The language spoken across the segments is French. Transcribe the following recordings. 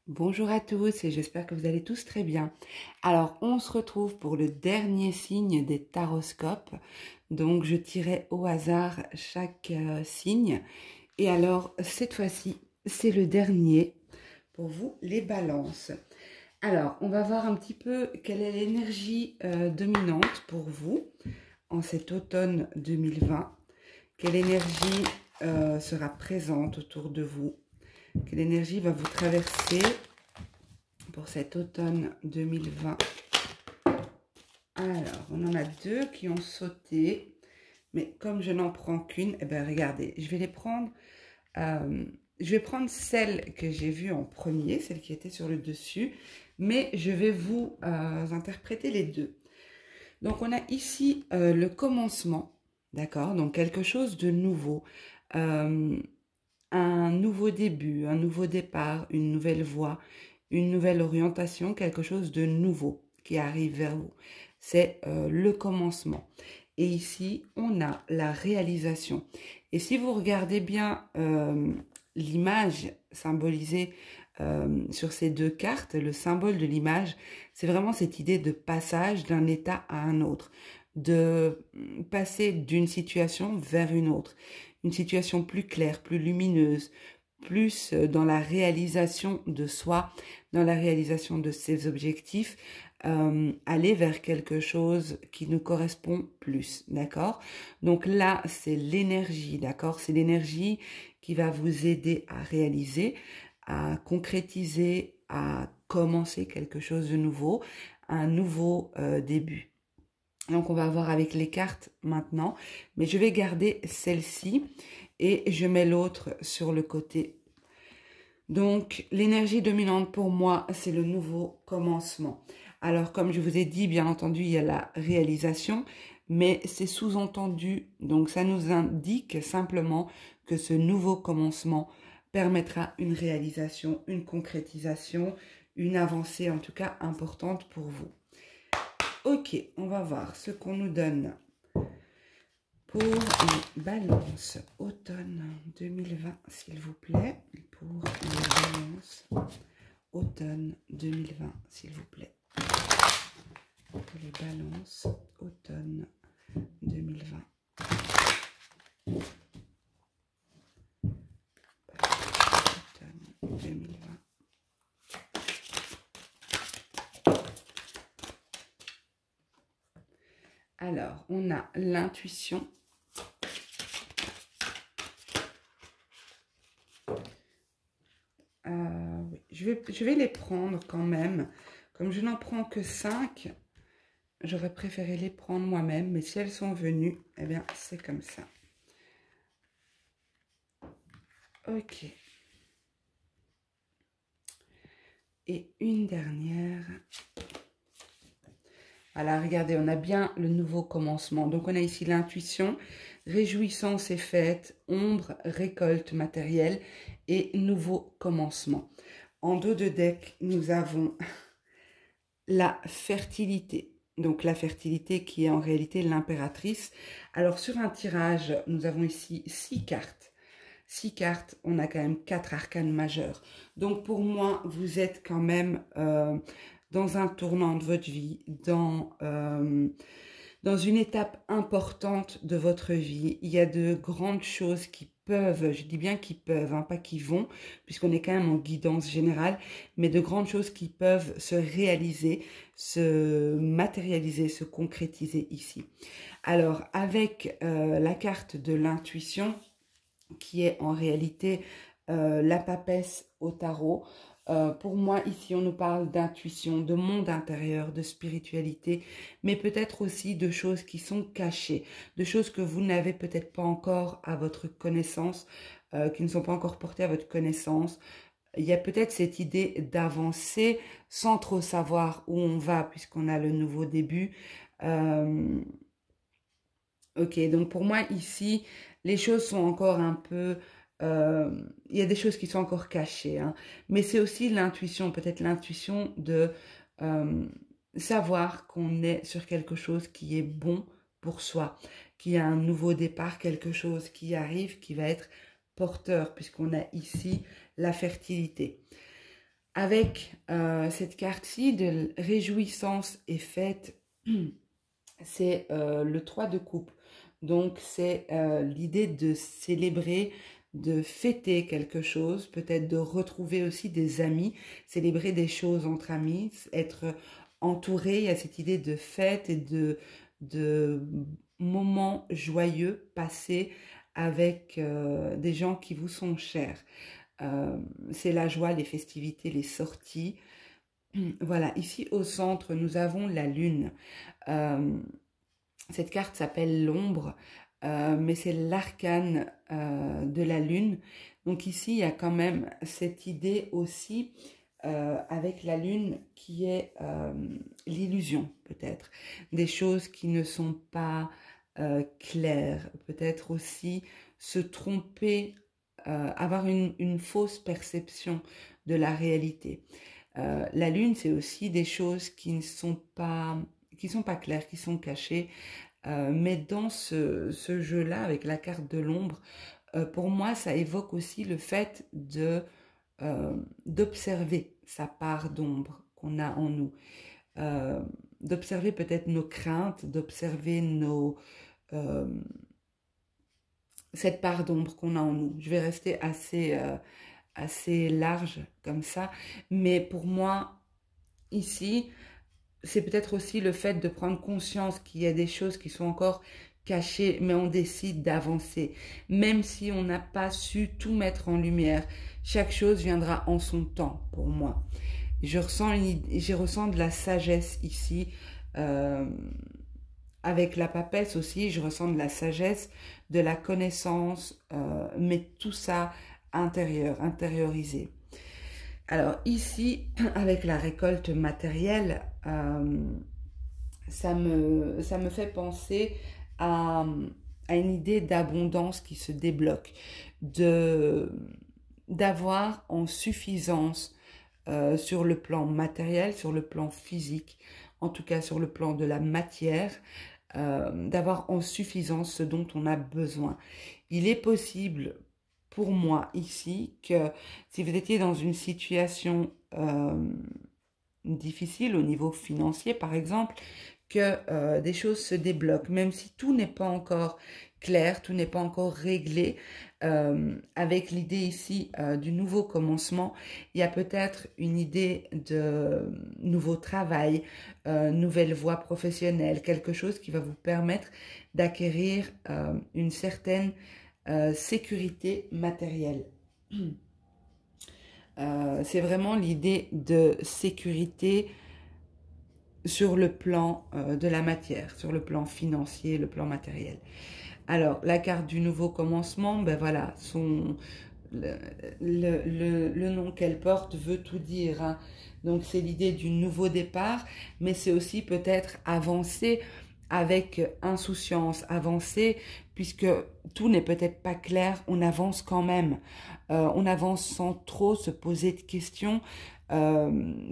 Bonjour à tous et j'espère que vous allez tous très bien. Alors, on se retrouve pour le dernier signe des taroscopes. Donc, je tirais au hasard chaque signe. Et alors, cette fois-ci, c'est le dernier pour vous, les balances. Alors, on va voir un petit peu quelle est l'énergie dominante pour vous en cet automne 2020. Quelle énergie sera présente autour de vous? Quelle énergie va vous traverser pour cet automne 2020? Alors, on en a deux qui ont sauté, mais comme je n'en prends qu'une, eh bien, regardez, je vais les prendre. Je vais prendre celle que j'ai vue en premier, celle qui était sur le dessus, mais je vais vous interpréter les deux. Donc, on a ici le commencement, d'accord? Donc, quelque chose de nouveau. Un nouveau début, un nouveau départ, une nouvelle voie, une nouvelle orientation, quelque chose de nouveau qui arrive vers vous. C'est le commencement. Et ici, on a la réalisation. Et si vous regardez bien l'image symbolisée sur ces deux cartes, le symbole de l'image, c'est vraiment cette idée de passage d'un état à un autre, de passer d'une situation vers une autre. Une situation plus claire, plus lumineuse, plus dans la réalisation de soi, dans la réalisation de ses objectifs, aller vers quelque chose qui nous correspond plus, d'accord? Donc là, c'est l'énergie, d'accord? C'est l'énergie qui va vous aider à réaliser, à concrétiser, à commencer quelque chose de nouveau, un nouveau début. Donc, on va voir avec les cartes maintenant, mais je vais garder celle-ci et je mets l'autre sur le côté. Donc, l'énergie dominante pour moi, c'est le nouveau commencement. Alors, comme je vous ai dit, bien entendu, il y a la réalisation, mais c'est sous-entendu. Donc, ça nous indique simplement que ce nouveau commencement permettra une réalisation, une concrétisation, une avancée en tout cas importante pour vous. Ok, on va voir ce qu'on nous donne pour les balances automne 2020, s'il vous plaît. Pour les balances automne 2020, s'il vous plaît. Pour les balances automne 2020. Automne 2020. Alors, on a l'intuition. Oui, je vais les prendre quand même. Comme je n'en prends que 5, j'aurais préféré les prendre moi-même. Mais si elles sont venues, eh bien, c'est comme ça. Ok. Et une dernière. Voilà, regardez, on a bien le nouveau commencement. Donc, on a ici l'intuition, réjouissance et fête, ombre, récolte matérielle et nouveau commencement. En dos de deck, nous avons la fertilité. Donc, la fertilité qui est en réalité l'impératrice. Alors, sur un tirage, nous avons ici 6 cartes. 6 cartes, on a quand même 4 arcanes majeures. Donc, pour moi, vous êtes quand même dans un tournant de votre vie, dans une étape importante de votre vie. Il y a de grandes choses qui peuvent, je dis bien qui peuvent, hein, pas qui vont, puisqu'on est quand même en guidance générale, mais de grandes choses qui peuvent se réaliser, se matérialiser, se concrétiser ici. Alors, avec la carte de l'intuition, qui est en réalité la papesse au tarot. Pour moi, ici, on nous parle d'intuition, de monde intérieur, de spiritualité, mais peut-être aussi de choses qui sont cachées, de choses que vous n'avez peut-être pas encore à votre connaissance, qui ne sont pas encore portées à votre connaissance. Il y a peut-être cette idée d'avancer sans trop savoir où on va, puisqu'on a le nouveau début. Ok, donc pour moi, ici, les choses sont encore un peu... il y a des choses qui sont encore cachées, hein, mais c'est aussi l'intuition, peut-être l'intuition de savoir qu'on est sur quelque chose qui est bon pour soi, qu'il y a un nouveau départ, quelque chose qui arrive, qui va être porteur, puisqu'on a ici la fertilité. Avec cette carte-ci de réjouissance et fête, c'est le 3 de coupe. Donc, c'est l'idée de célébrer, de fêter quelque chose, peut-être de retrouver aussi des amis, célébrer des choses entre amis, être entouré. Il y a cette idée de fête et de moments joyeux passés avec des gens qui vous sont chers. C'est la joie, les festivités, les sorties. Voilà, ici au centre, nous avons la lune. Euh, Cette carte s'appelle l'ombre, mais c'est l'arcane de la lune. Donc ici, il y a quand même cette idée aussi avec la lune qui est l'illusion peut-être. Des choses qui ne sont pas claires. Peut-être aussi se tromper, avoir une fausse perception de la réalité. La lune, c'est aussi des choses qui ne sont pas claires, qui sont cachées. Mais dans ce jeu-là, avec la carte de l'ombre, pour moi, ça évoque aussi le fait d'observer sa part d'ombre qu'on a en nous, euh, d'observer peut-être nos craintes, d'observer euh, cette part d'ombre qu'on a en nous. Je vais rester assez large comme ça, mais pour moi, ici, c'est peut-être aussi le fait de prendre conscience qu'il y a des choses qui sont encore cachées, mais on décide d'avancer. Même si on n'a pas su tout mettre en lumière, chaque chose viendra en son temps pour moi. Je ressens de la sagesse ici. euh, Avec la papesse aussi, je ressens de la sagesse, de la connaissance, mais tout ça intériorisé. Alors ici, avec la récolte matérielle, ça me fait penser à, à une idée d'abondance qui se débloque, d'avoir en suffisance sur le plan matériel, sur le plan physique, en tout cas sur le plan de la matière, d'avoir en suffisance ce dont on a besoin. Il est possible pour moi ici que si vous étiez dans une situation difficile au niveau financier par exemple, que des choses se débloquent, même si tout n'est pas encore clair, tout n'est pas encore réglé. Avec l'idée ici du nouveau commencement, il y a peut-être une idée de nouveau travail, nouvelle voie professionnelle, quelque chose qui va vous permettre d'acquérir une certaine sécurité matérielle. C'est vraiment l'idée de sécurité sur le plan de la matière, sur le plan financier, le plan matériel. Alors, la carte du nouveau commencement, ben voilà, le nom qu'elle porte veut tout dire, hein. Donc, c'est l'idée du nouveau départ, mais c'est aussi peut-être avancer avec insouciance, avancer, puisque tout n'est peut-être pas clair, on avance quand même. On avance sans trop se poser de questions,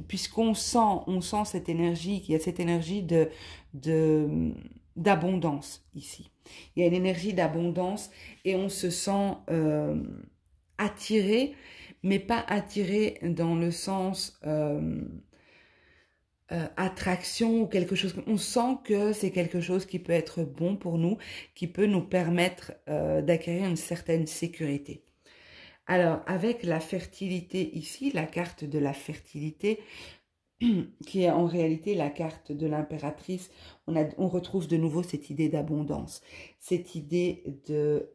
puisqu'on sent cette énergie, qu'il y a cette énergie d'abondance ici. Il y a une énergie d'abondance et on se sent attiré, mais pas attiré dans le sens attraction ou quelque chose. On sent que c'est quelque chose qui peut être bon pour nous, qui peut nous permettre d'acquérir une certaine sécurité. Alors, avec la fertilité ici, la carte de la fertilité, qui est en réalité la carte de l'impératrice, on retrouve de nouveau cette idée d'abondance, cette idée de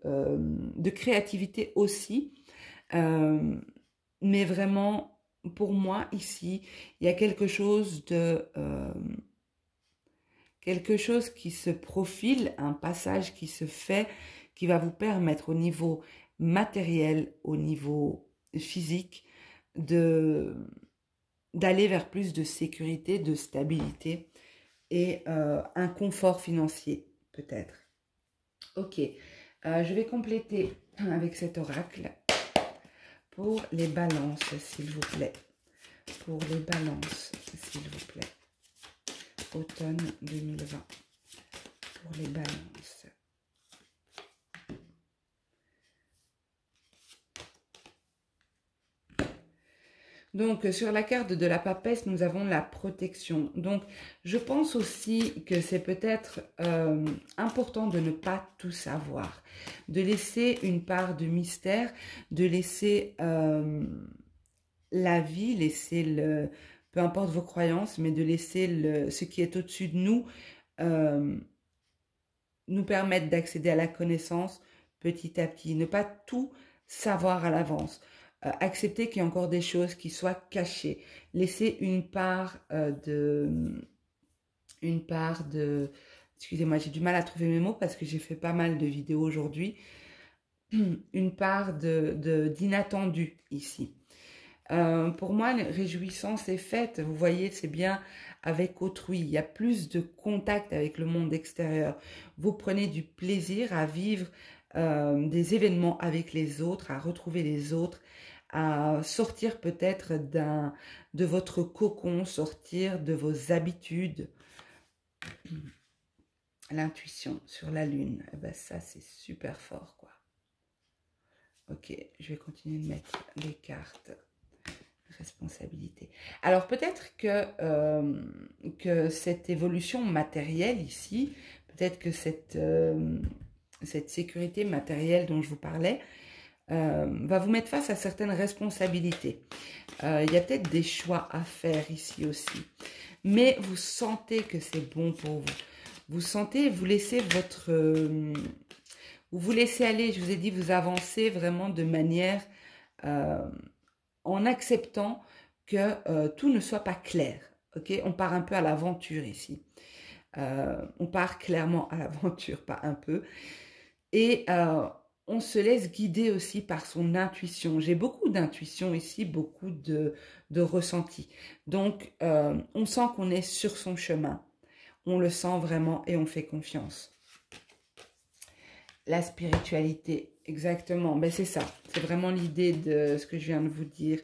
créativité aussi, mais vraiment, pour moi, ici, il y a quelque chose quelque chose qui se profile, un passage qui se fait, qui va vous permettre au niveau matériel, au niveau physique, d'aller vers plus de sécurité, de stabilité et un confort financier, peut-être. Ok, je vais compléter avec cet oracle pour les balances, s'il vous plaît. Pour les balances, s'il vous plaît. Automne 2020. Pour les balances. Donc, sur la carte de la papesse, nous avons la protection. Donc, je pense aussi que c'est peut-être important de ne pas tout savoir, de laisser une part de mystère, de laisser la vie, laisser peu importe vos croyances, mais de laisser ce qui est au-dessus de euh, nous permettre d'accéder à la connaissance petit à petit, ne pas tout savoir à l'avance. Accepter qu'il y a encore des choses qui soient cachées, laisser excusez-moi, j'ai du mal à trouver mes mots parce que j'ai fait pas mal de vidéos aujourd'hui, une part d'inattendu ici. Pour moi, la réjouissance est faite, vous voyez, c'est bien avec autrui, il y a plus de contact avec le monde extérieur. Vous prenez du plaisir à vivre des événements avec les autres, à retrouver les autres, à sortir peut-être de votre cocon, sortir de vos habitudes. L'intuition sur la lune, eh ben ça c'est super fort quoi. Ok, je vais continuer de mettre les cartes. Responsabilité. Alors peut-être que cette évolution matérielle ici, peut-être que cette sécurité matérielle dont je vous parlais, va vous mettre face à certaines responsabilités. Il y a peut-être des choix à faire ici aussi. Mais vous sentez que c'est bon pour vous. Vous sentez, vous laissez vous laissez aller, je vous ai dit, vous avancez vraiment de manière... en acceptant que tout ne soit pas clair. Okay, on part un peu à l'aventure ici. On part clairement à l'aventure, pas un peu. Et on se laisse guider aussi par son intuition. J'ai beaucoup d'intuition ici, beaucoup de ressenti. Donc, on sent qu'on est sur son chemin. On le sent vraiment et on fait confiance. La spiritualité, exactement. Ben, c'est ça. C'est vraiment l'idée de ce que je viens de vous dire.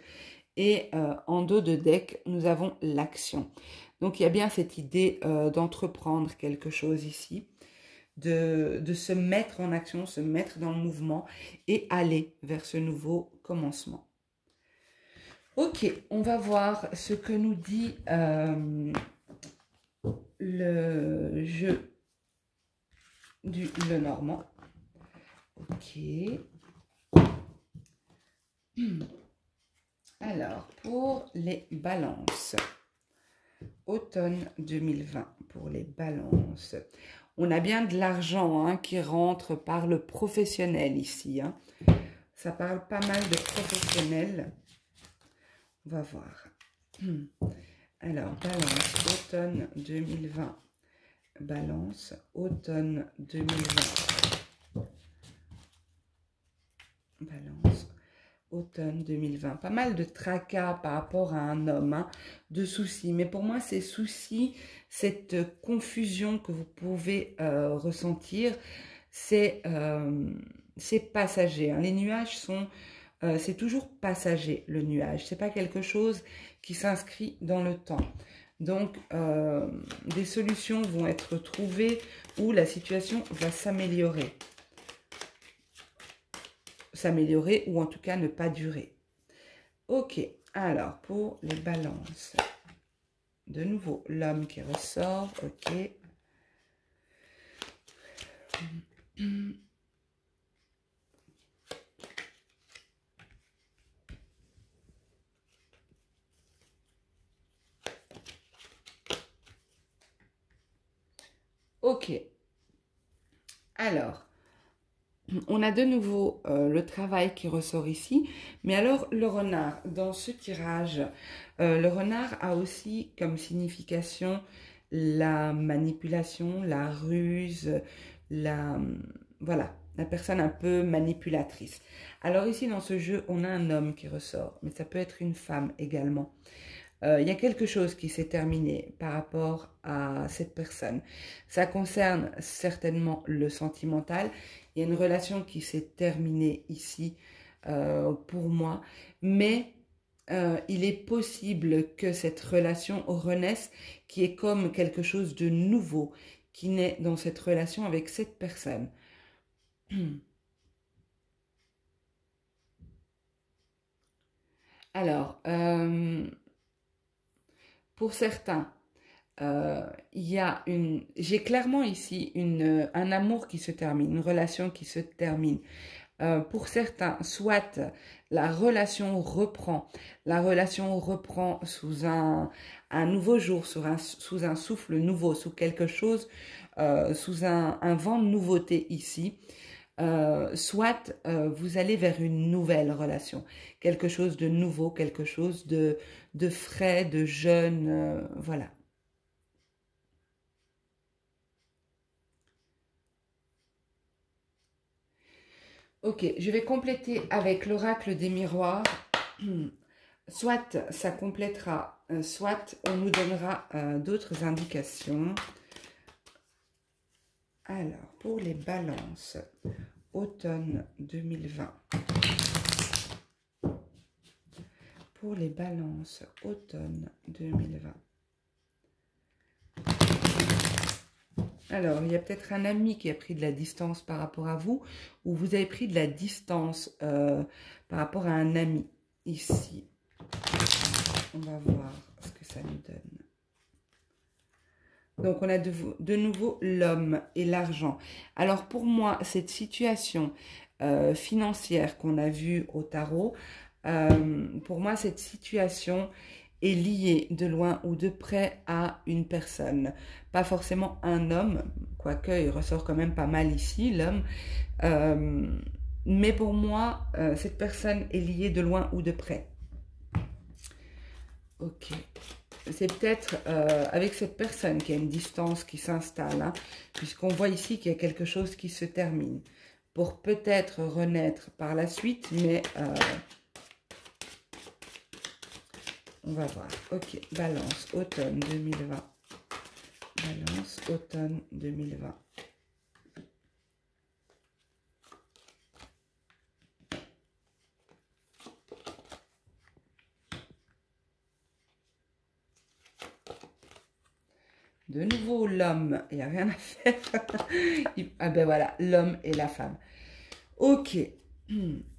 Et en dos de deck, nous avons l'action. Donc, il y a bien cette idée d'entreprendre quelque chose ici, de se mettre en action, se mettre dans le mouvement et aller vers ce nouveau commencement. Ok, on va voir ce que nous dit le jeu du Lenormand. Ok. Alors, pour les balances, automne 2020, pour les balances, on a bien de l'argent hein, qui rentre par le professionnel ici. Hein. Ça parle pas mal de professionnels. On va voir. Alors, balance, automne 2020. Balance, automne 2020. Balance, automne 2020. Pas mal de tracas par rapport à un homme, hein, de soucis. Mais pour moi, ces soucis, cette confusion que vous pouvez ressentir, c'est passager. Hein. Les nuages sont... c'est toujours passager, le nuage. C'est pas quelque chose qui s'inscrit dans le temps. Donc, des solutions vont être trouvées où la situation va s'améliorer. S'améliorer ou en tout cas ne pas durer. Ok, alors pour les balances. De nouveau, l'homme qui ressort. Ok. Ok. Alors, on a de nouveau le travail qui ressort ici. Mais alors, le renard, dans ce tirage, le renard a aussi comme signification la manipulation, la ruse, voilà, la personne un peu manipulatrice. Alors ici, dans ce jeu, on a un homme qui ressort, mais ça peut être une femme également. Il y a quelque chose qui s'est terminé par rapport à cette personne. Ça concerne certainement le sentimental. Il y a une relation qui s'est terminée ici pour moi. Mais il est possible que cette relation renaisse, qui est comme quelque chose de nouveau qui naît dans cette relation avec cette personne. Alors, pour certains, j'ai clairement ici un amour qui se termine, une relation qui se termine. Pour certains, soit la relation reprend sous un nouveau jour, sous un souffle nouveau, sous quelque chose, sous un vent de nouveauté ici. Soit vous allez vers une nouvelle relation, quelque chose de nouveau, quelque chose de frais, de jeune, voilà. Ok, je vais compléter avec l'oracle des miroirs. Soit ça complétera, soit on nous donnera d'autres indications. Alors, pour les balances, automne 2020. Pour les balances, automne 2020. Alors, il y a peut-être un ami qui a pris de la distance par rapport à vous, ou vous avez pris de la distance par rapport à un ami, ici. On va voir ce que ça nous donne. Donc, on a de nouveau l'homme et l'argent. Alors, pour moi, cette situation financière qu'on a vue au tarot, pour moi, cette situation est liée de loin ou de près à une personne. Pas forcément un homme, quoique il ressort quand même pas mal ici, l'homme. Mais pour moi, cette personne est liée de loin ou de près. Ok. C'est peut-être avec cette personne qu'il y a une distance qui s'installe, hein, puisqu'on voit ici qu'il y a quelque chose qui se termine, pour peut-être renaître par la suite, mais on va voir. Ok, balance, automne 2020. Balance, automne 2020. De nouveau, l'homme, il n'y a rien à faire. Ah ben voilà, l'homme et la femme. Ok.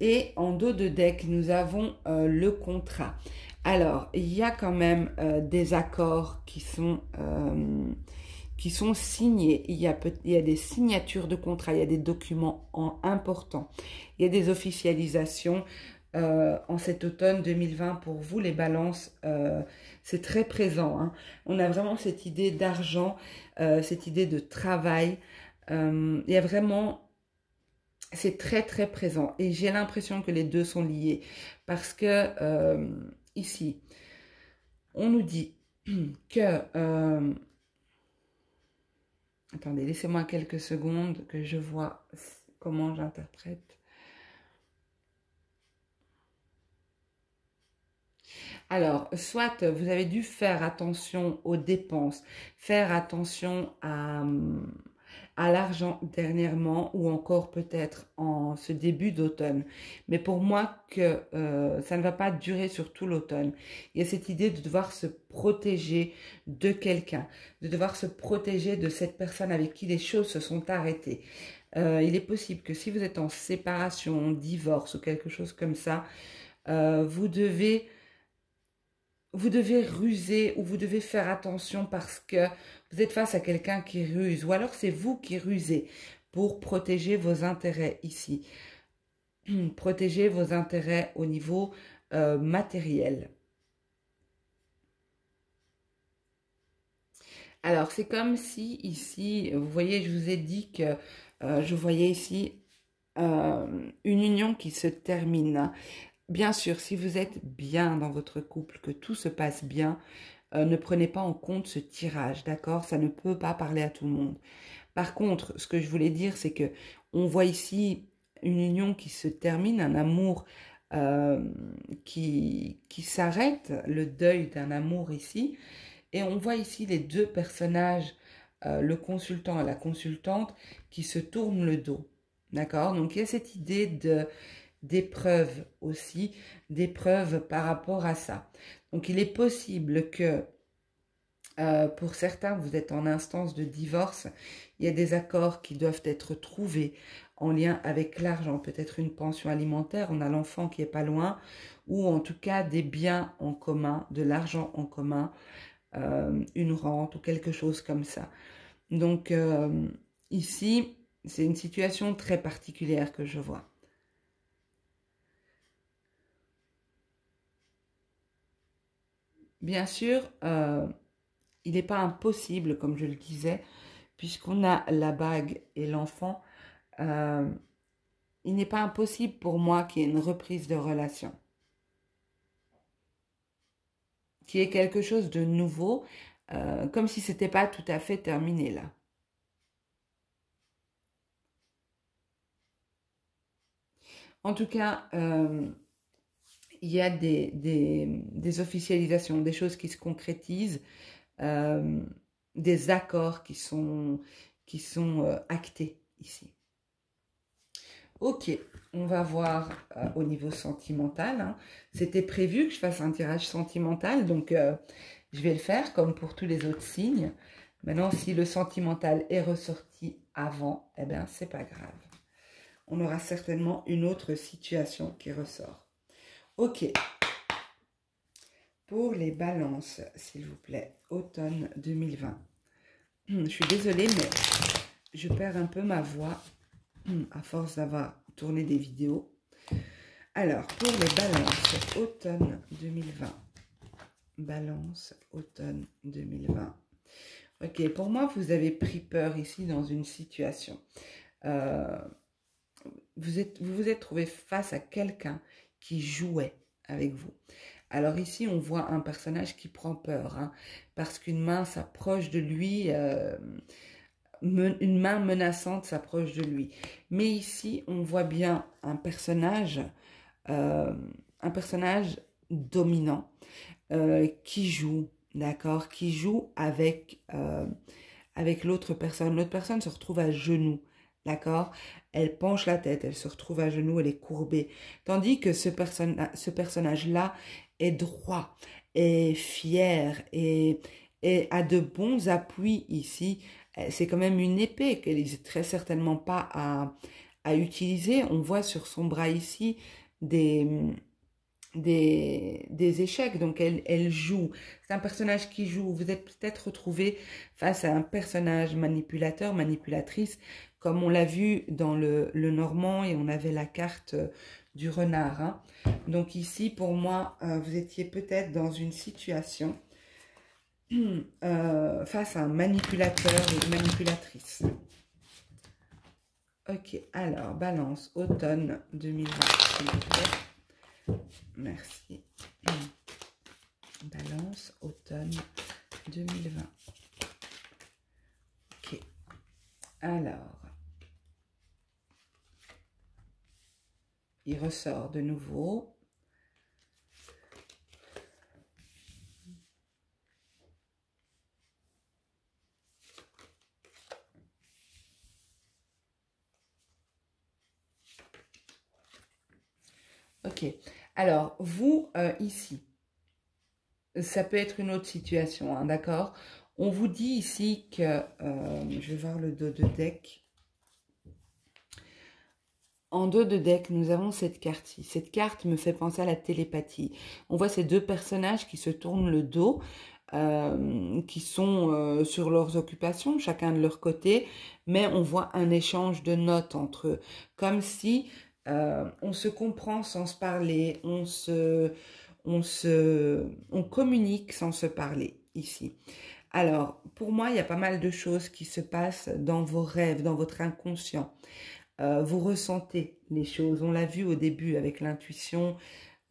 Et en dos de deck, nous avons le contrat. Alors, il y a quand même des accords qui sont signés. Il y a des signatures de contrat, il y a des documents importants. Il y a des officialisations en cet automne 2020 pour vous, les balances. C'est très présent, hein. On a vraiment cette idée d'argent, cette idée de travail. Il y a vraiment... C'est très, très présent. Et j'ai l'impression que les deux sont liés. Parce que ici, on nous dit que... attendez, laissez-moi quelques secondes que je vois comment j'interprète. Alors, soit vous avez dû faire attention aux dépenses, faire attention à l'argent dernièrement ou encore peut-être en ce début d'automne. Mais pour moi, que ça ne va pas durer sur tout l'automne. Il y a cette idée de devoir se protéger de quelqu'un, de devoir se protéger de cette personne avec qui les choses se sont arrêtées. Il est possible que si vous êtes en séparation, en divorce ou quelque chose comme ça, vous devez ruser ou vous devez faire attention parce que vous êtes face à quelqu'un qui ruse. Ou alors c'est vous qui rusez pour protéger vos intérêts ici. Protéger vos intérêts au niveau matériel. Alors c'est comme si ici, vous voyez, je vous ai dit que je voyais ici une union qui se termine. Bien sûr, si vous êtes bien dans votre couple, que tout se passe bien, ne prenez pas en compte ce tirage, d'accord? Ça ne peut pas parler à tout le monde. Par contre, ce que je voulais dire, c'est que on voit ici une union qui se termine, un amour qui s'arrête, le deuil d'un amour ici. Et on voit ici les deux personnages, le consultant et la consultante, qui se tournent le dos, d'accord? Donc, il y a cette idée d'épreuve aussi, d'épreuve par rapport à ça. Donc, il est possible que pour certains, vous êtes en instance de divorce, il y a des accords qui doivent être trouvés en lien avec l'argent, peut-être une pension alimentaire, on a l'enfant qui est pas loin, ou en tout cas des biens en commun, de l'argent en commun, une rente ou quelque chose comme ça. Donc ici, c'est une situation très particulière que je vois. Bien sûr, il n'est pas impossible, comme je le disais, puisqu'on a la bague et l'enfant, il n'est pas impossible pour moi qu'il y ait une reprise de relation, qu'il y ait quelque chose de nouveau, comme si ce n'était pas tout à fait terminé là. En tout cas, il y a des officialisations, des choses qui se concrétisent, des accords qui sont actés ici. Ok, on va voir au niveau sentimental. Hein. C'était prévu que je fasse un tirage sentimental, donc je vais le faire comme pour tous les autres signes. Maintenant, si le sentimental est ressorti avant, eh bien, c'est pas grave. On aura certainement une autre situation qui ressort. Ok. Pour les balances, s'il vous plaît, automne 2020. Je suis désolée, mais je perds un peu ma voix à force d'avoir tourné des vidéos. Alors, pour les balances, automne 2020. Balance, automne 2020. Ok, pour moi, vous avez pris peur ici dans une situation. Vous vous êtes trouvé face à quelqu'un qui jouait avec vous. Alors ici, on voit un personnage qui prend peur, hein, parce qu'une main s'approche de lui, une main menaçante s'approche de lui. Mais ici, on voit bien un personnage dominant qui joue, d'accord, qui joue avec l'autre personne. L'autre personne se retrouve à genoux, d'accord. Elle penche la tête, elle se retrouve à genoux, elle est courbée. Tandis que ce personnage-là est droit, est fier et a de bons appuis ici. C'est quand même une épée qu'elle n'est très certainement pas à utiliser. On voit sur son bras ici des échecs, donc elle joue. C'est un personnage qui joue. Vous êtes peut-être retrouvé face à un personnage manipulateur, manipulatrice, comme on l'a vu dans le Normand et on avait la carte du renard. Hein. Donc ici, pour moi, vous étiez peut-être dans une situation face à un manipulateur ou une manipulatrice. Ok, alors, balance, automne 2020, s'il vous plaît. Merci. Balance, automne 2020. Ok. Alors, il ressort de nouveau. Ok. Alors, vous, ici, ça peut être une autre situation, hein, d'accord? On vous dit ici que, je vais voir le dos de deck. En dos de deck, nous avons cette carte-ci. Cette carte me fait penser à la télépathie. On voit ces deux personnages qui se tournent le dos, qui sont sur leurs occupations, chacun de leur côté, mais on voit un échange de notes entre eux, comme si on se comprend sans se parler, on communique sans se parler ici. Alors, pour moi, il y a pas mal de choses qui se passent dans vos rêves, dans votre inconscient. Vous ressentez les choses. On l'a vu au début avec l'intuition,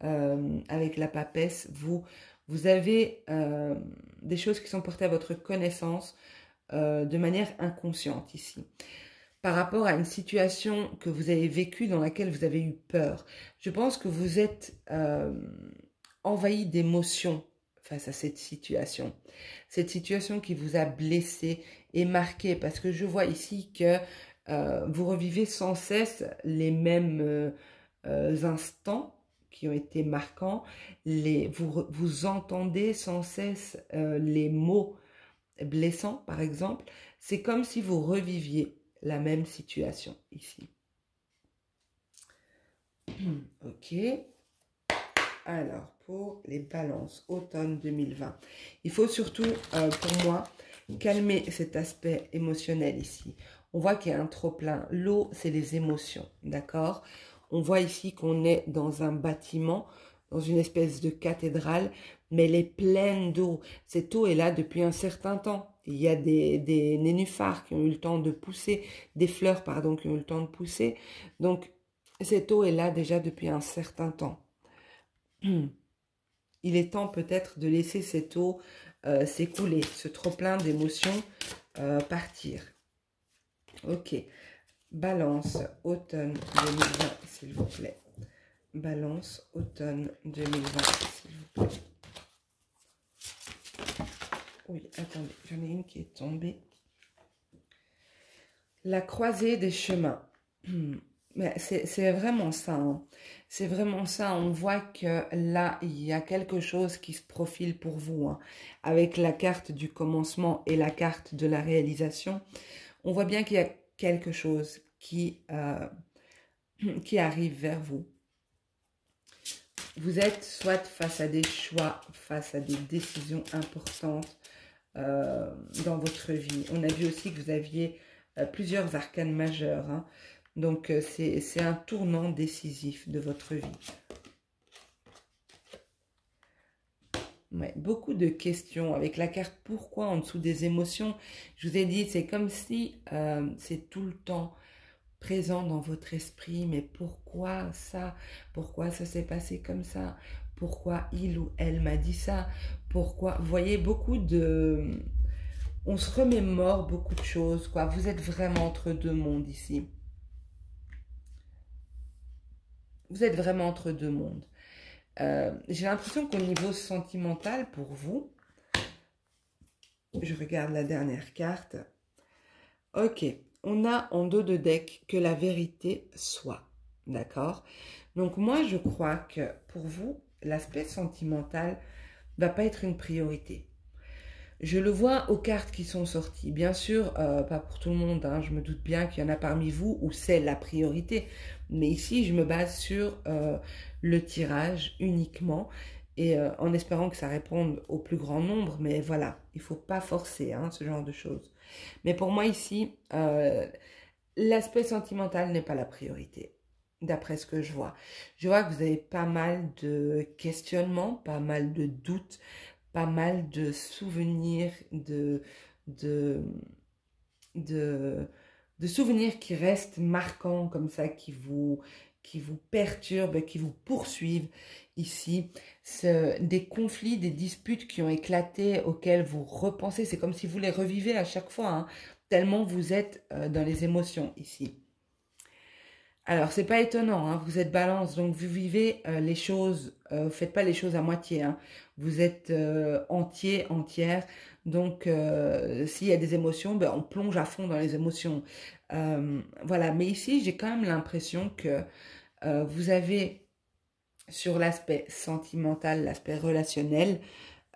avec la papesse. Vous avez des choses qui sont portées à votre connaissance de manière inconsciente ici. Par rapport à une situation que vous avez vécue dans laquelle vous avez eu peur. Je pense que vous êtes envahi d'émotions face à cette situation. Cette situation qui vous a blessé et marqué, parce que je vois ici que vous revivez sans cesse les mêmes instants qui ont été marquants. Vous entendez sans cesse les mots blessants, par exemple. C'est comme si vous reviviez la même situation ici. Ok. Alors, pour les balances, automne 2020. Il faut surtout, pour moi, calmer cet aspect émotionnel ici. On voit qu'il y a un trop-plein. L'eau, c'est les émotions, d'accord? On voit ici qu'on est dans un bâtiment, dans une espèce de cathédrale, mais elle est pleine d'eau. Cette eau est là depuis un certain temps. Il y a des nénuphars qui ont eu le temps de pousser, des fleurs, pardon, qui ont eu le temps de pousser. Donc, cette eau est là déjà depuis un certain temps. Il est temps peut-être de laisser cette eau s'écouler, ce trop-plein d'émotions partir. Ok. Balance, automne 2020, s'il vous plaît. Balance, automne 2020, s'il vous plaît. Oui, attendez, j'en ai une qui est tombée. La croisée des chemins. Mais c'est vraiment ça. Hein. C'est vraiment ça. On voit que là, il y a quelque chose qui se profile pour vous. Hein. Avec la carte du commencement et la carte de la réalisation, on voit bien qu'il y a quelque chose qui arrive vers vous. Vous êtes soit face à des choix, face à des décisions importantes dans votre vie. On a vu aussi que vous aviez plusieurs arcanes majeures. Hein. Donc, c'est un tournant décisif de votre vie. Ouais, beaucoup de questions avec la carte pourquoi en dessous des émotions. Je vous ai dit, c'est comme si c'est tout le temps présent dans votre esprit. Mais pourquoi ça? Pourquoi ça s'est passé comme ça? Pourquoi il ou elle m'a dit ça? Pourquoi? Vous voyez, beaucoup de... On se remémore beaucoup de choses, quoi. Vous êtes vraiment entre deux mondes ici. Vous êtes vraiment entre deux mondes. J'ai l'impression qu'au niveau sentimental, pour vous, je regarde la dernière carte. Ok, on a en dos de deck que la vérité soit. D'accord? Donc moi, je crois que pour vous, l'aspect sentimental ne va pas être une priorité. Je le vois aux cartes qui sont sorties. Bien sûr, pas pour tout le monde. Hein. Je me doute bien qu'il y en a parmi vous où c'est la priorité. Mais ici, je me base sur le tirage uniquement. Et en espérant que ça réponde au plus grand nombre. Mais voilà, il ne faut pas forcer hein, ce genre de choses. Mais pour moi ici, l'aspect sentimental n'est pas la priorité. D'après ce que je vois. Je vois que vous avez pas mal de questionnements, pas mal de doutes, pas mal de souvenirs, de souvenirs qui restent marquants comme ça, qui vous perturbent, qui vous poursuivent ici. Des conflits, des disputes qui ont éclaté, auxquels vous repensez. C'est comme si vous les revivez à chaque fois, hein, tellement vous êtes dans les émotions ici. Alors, c'est pas étonnant, hein, vous êtes balance, donc vous vivez les choses, vous faites pas les choses à moitié, hein, vous êtes entier, entière, donc s'il y a des émotions, ben, on plonge à fond dans les émotions. Voilà, mais ici, j'ai quand même l'impression que vous avez, sur l'aspect sentimental, l'aspect relationnel,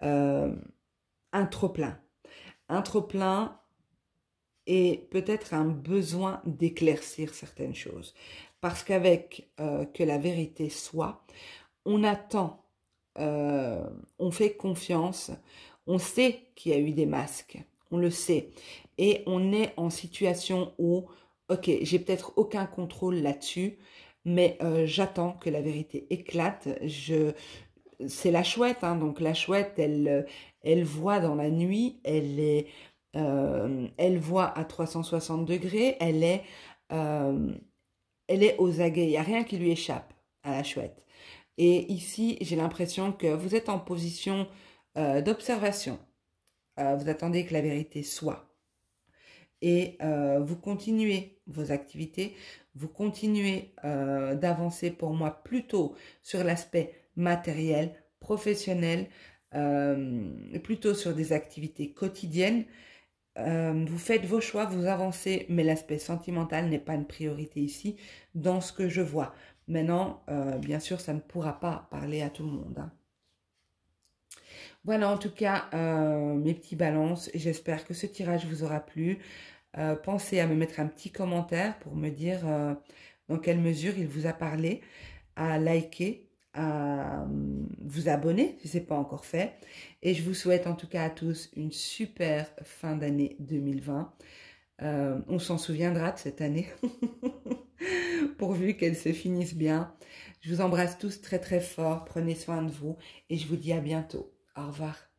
un trop-plein. Un trop-plein et peut-être un besoin d'éclaircir certaines choses. Parce qu'avec que la vérité soit, on attend, on fait confiance, on sait qu'il y a eu des masques, on le sait. Et on est en situation où, ok, j'ai peut-être aucun contrôle là-dessus, mais j'attends que la vérité éclate. C'est la chouette, hein, donc la chouette, elle voit dans la nuit, elle voit à 360 degrés, elle est aux aguets, il n'y a rien qui lui échappe à la chouette. Et ici, j'ai l'impression que vous êtes en position d'observation. Vous attendez que la vérité soit. Et vous continuez vos activités, vous continuez d'avancer pour moi plutôt sur l'aspect matériel, professionnel, plutôt sur des activités quotidiennes. Vous faites vos choix, vous avancez, mais l'aspect sentimental n'est pas une priorité ici, dans ce que je vois. Maintenant, bien sûr, ça ne pourra pas parler à tout le monde. Hein. Voilà, en tout cas, mes petits balances. J'espère que ce tirage vous aura plu. Pensez à me mettre un petit commentaire pour me dire dans quelle mesure il vous a parlé. à liker, à vous abonner si ce n'est pas encore fait. Et je vous souhaite en tout cas à tous une super fin d'année 2020. On s'en souviendra de cette année, pourvu qu'elle se finisse bien. Je vous embrasse tous très très fort, prenez soin de vous et je vous dis à bientôt. Au revoir.